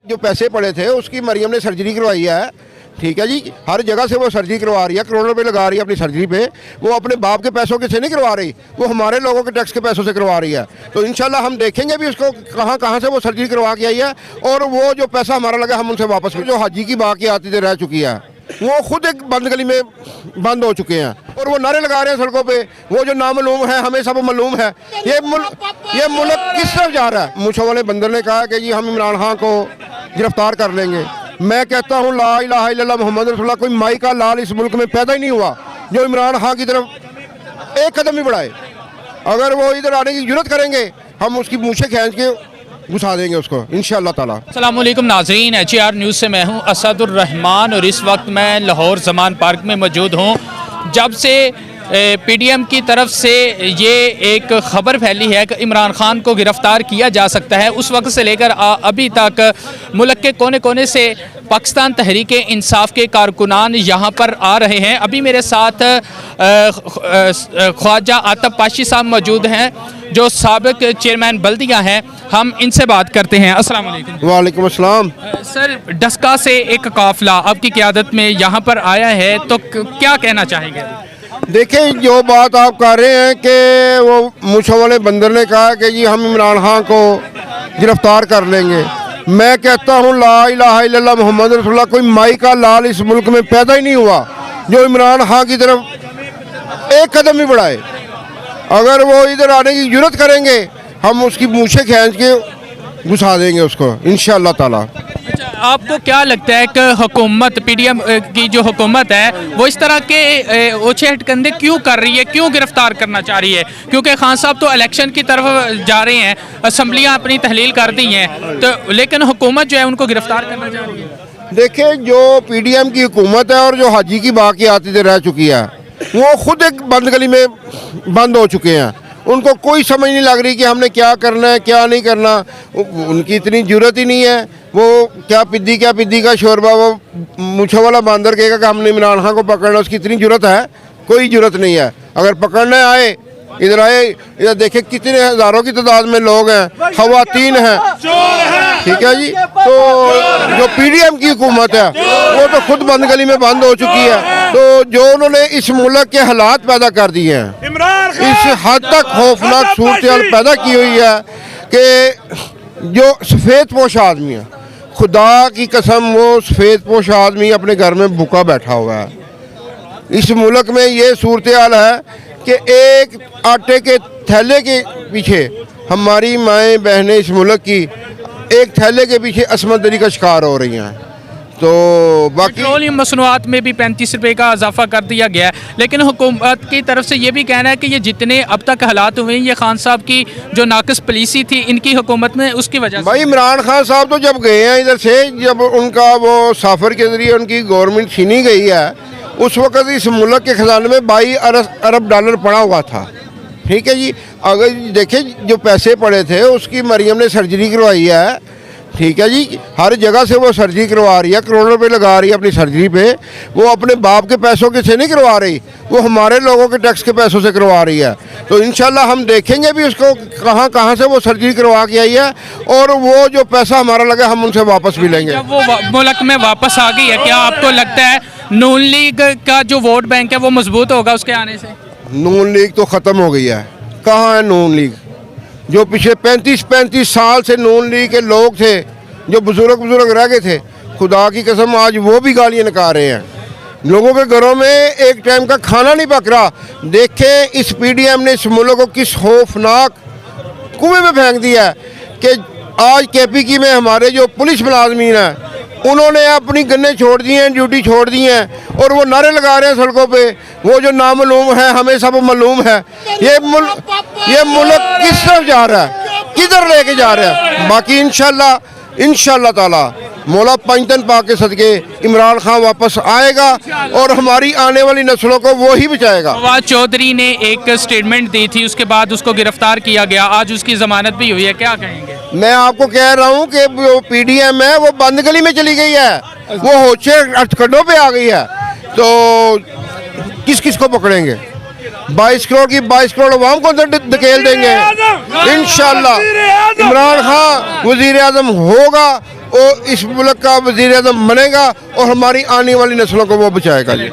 जो पैसे पड़े थे उसकी मरियम ने सर्जरी करवाई है, ठीक है जी। हर जगह से वो सर्जरी करवा रही है, करोड़ों रुपए लगा रही है अपनी सर्जरी पे। वो अपने बाप के पैसों के से नहीं करवा रही, वो हमारे लोगों के टैक्स के पैसों से करवा रही है। तो इंशाल्लाह हम देखेंगे भी उसको कहाँ कहाँ से वो सर्जरी करवा के आई है, और वो जो पैसा हमारा लगा हम उनसे वापस। जो हाजी की बाकी आती रह चुकी है वो खुद एक बंद गली में बंद हो चुके हैं, और वो नारे लगा रहे हैं सड़कों पे। वो जो नामालूम है हमें सब मालूम है ये मुल्क किस तरफ जा रहा है। मूछों वाले बंदर ने कहा कि जी हम इमरान खान को गिरफ्तार कर लेंगे। मैं कहता हूँ ला इलाहा इल्लल्लाह मोहम्मद रसूलुल्लाह, कोई माई का लाल इस मुल्क में पैदा ही नहीं हुआ जो इमरान खान की तरफ एक कदम भी बढ़ाए। अगर वो इधर आने की जरूरत करेंगे हम उसकी मूछें खींच के घुसा देंगे उसको इंशाअल्लाह ताला। अस्सलाम वालेकुम नाज़रीन, HAR न्यूज़ से मैं हूं असदुर रहमान और इस वक्त मैं लाहौर ज़मान पार्क में मौजूद हूं। जब से PDM की तरफ से ये एक ख़बर फैली है कि इमरान खान को गिरफ़्तार किया जा सकता है, उस वक्त से लेकर अभी तक मुल्क के कोने कोने से पाकिस्तान तहरीक इंसाफ के कारकुनान यहाँ पर आ रहे हैं। अभी मेरे साथ ख्वाजा आतब पाशी साहब मौजूद हैं जो साबिक चेयरमैन बल्दिया हैं। हम इनसे बात करते हैं। अस्सलाम वालेकुम। वालेकुम अस्सलाम। सर, डस्का से एक काफ़िला आपकी क़यादत में यहाँ पर आया है, तो क्या कहना चाहेंगे? देखिए, जो बात आप कर रहे हैं कि वो मूछों वाले बंदर ने कहा कि जी हम इमरान खान को गिरफ्तार कर लेंगे। मैं कहता हूँ ला इलाहा इल्लल्लाह मोहम्मद रसूलुल्लाह, कोई माई का लाल इस मुल्क में पैदा ही नहीं हुआ जो इमरान खान की तरफ एक कदम भी बढ़ाए। अगर वो इधर आने की जरूरत करेंगे हम उसकी मूछें खींच के घुसा देंगे उसको इंशाअल्लाह ताला। अच्छा, आपको क्या लगता है कि हुकूमत PDM की जो हुकूमत है वो इस तरह के ओछे हटकंडे क्यों कर रही है, क्यों गिरफ्तार करना चाह रही है? क्योंकि खान साहब तो इलेक्शन की तरफ जा रहे हैं, असम्बलियाँ अपनी तहलील कर दी हैं, तो लेकिन हुकूमत जो है उनको गिरफ्तार करना चाह रही है। देखिए, जो PDM की हुकूमत है और जो हाजी की बाकी आती रह चुकी है वो खुद एक बंद गली में बंद हो चुके हैं। उनको कोई समझ नहीं लग रही कि हमने क्या करना है क्या नहीं करना। उनकी इतनी जरूरत ही नहीं है। वो क्या पिद्दी का शोरबा, वो मूछों वाला बंदर कहेगा कि हमने इमरान खान को पकड़ना, उसकी इतनी जरूरत है? कोई जरूरत नहीं है। अगर पकड़ने आए इधर आए, इधर देखे कितने हज़ारों की तादाद में लोग हैं, ख़वातीन हैं, ठीक है जी। तो जो PDM की हुकूमत है वो तो खुद बंद गली में बंद हो चुकी है। तो जो उन्होंने इस मुल्क के हालात पैदा कर दिए हैं, इस हद तक खौफनाक सूरत पैदा की हुई है कि जो सफ़ेद पोश आदमी है, खुदा की कसम वो सफ़ेद पोश आदमी अपने घर में भूखा बैठा हुआ है। इस मुल्क में ये सूरत हाल है कि एक आटे के थैले के पीछे हमारी माएँ बहनें इस मुल्क की एक थैले के पीछे असमंदरी का शिकार हो रही हैं। तो बाकी पेट्रोलियम मसनूआत में भी 35 रुपये का इजाफा कर दिया गया है, लेकिन हुकूमत की तरफ से ये भी कहना है कि ये जितने अब तक हालात हुए हैं ये खान साहब की जो नाक़िस पॉलिसी थी इनकी हुकूमत में, उसकी वजह से। भाई इमरान खान साहब तो जब गए हैं इधर से, जब उनका वो सफ़र के ज़रिए उनकी गवर्नमेंट छीनी गई है, उस वक़्त इस मुल्क के ख़जाने में 22 अरब डॉलर पड़ा हुआ था, ठीक है जी। अगर देखें जो पैसे पड़े थे उसकी मरियम ने सर्जरी करवाई है, ठीक है जी। हर जगह से वो सर्जरी करवा रही है, करोड़ों रुपए लगा रही है अपनी सर्जरी पे। वो अपने बाप के पैसों के से नहीं करवा रही, वो हमारे लोगों के टैक्स के पैसों से करवा रही है। तो इंशाल्लाह हम देखेंगे भी उसको कहाँ कहाँ से वो सर्जरी करवा के आई है, और वो जो पैसा हमारा लगा हम उनसे वापस भी लेंगे। जब वो मुल्क में वापस आ गई है, क्या आपको लगता है नून लीग का जो वोट बैंक है वो मजबूत होगा उसके आने से? नून लीग तो ख़त्म हो गई है। कहाँ है नून लीग? जो पिछले 35 साल से नून लीग के लोग थे, जो बुजुर्ग रह गए थे, खुदा की कसम आज वो भी गालियाँ निकाल रहे हैं। लोगों के घरों में एक टाइम का खाना नहीं पक रहा। देखें इस PDM ने इस मुल्क को किस खौफनाक कुएं में फेंक दिया है कि आज KPK में हमारे जो पुलिस मुलाजमीन हैं उन्होंने अपनी गन्ने छोड़ दिए हैं, ड्यूटी छोड़ दी हैं, और वो नारे लगा रहे हैं सड़कों पे। वो जो नामालूम है हमें सब मालूम है। ये मुल्क किस तरफ जा रहा है, किधर लेके जा रहा है। बाकी इंशाल्लाह ताला मौला पंजतन पाक के सदके इमरान खान वापस आएगा और हमारी आने वाली नस्लों को वो ही बचाएगा। फवाद चौधरी ने एक स्टेटमेंट दी थी, उसके बाद उसको गिरफ्तार किया गया, आज उसकी जमानत भी हुई है, क्या कहेंगे? मैं आपको कह रहा हूँ कि वो PDM है वो बंद गली में चली गई है, वो होचे हथकंडों पे आ गई है। तो किस को पकड़ेंगे? 22 करोड़ अवाम को धकेल देंगे। इंशाल्लाह इमरान खान वज़ीर आज़म होगा वो इस मुल्क का वज़ीर आज़म बनेगा और हमारी आने वाली नस्लों को वो बचाएगा जी।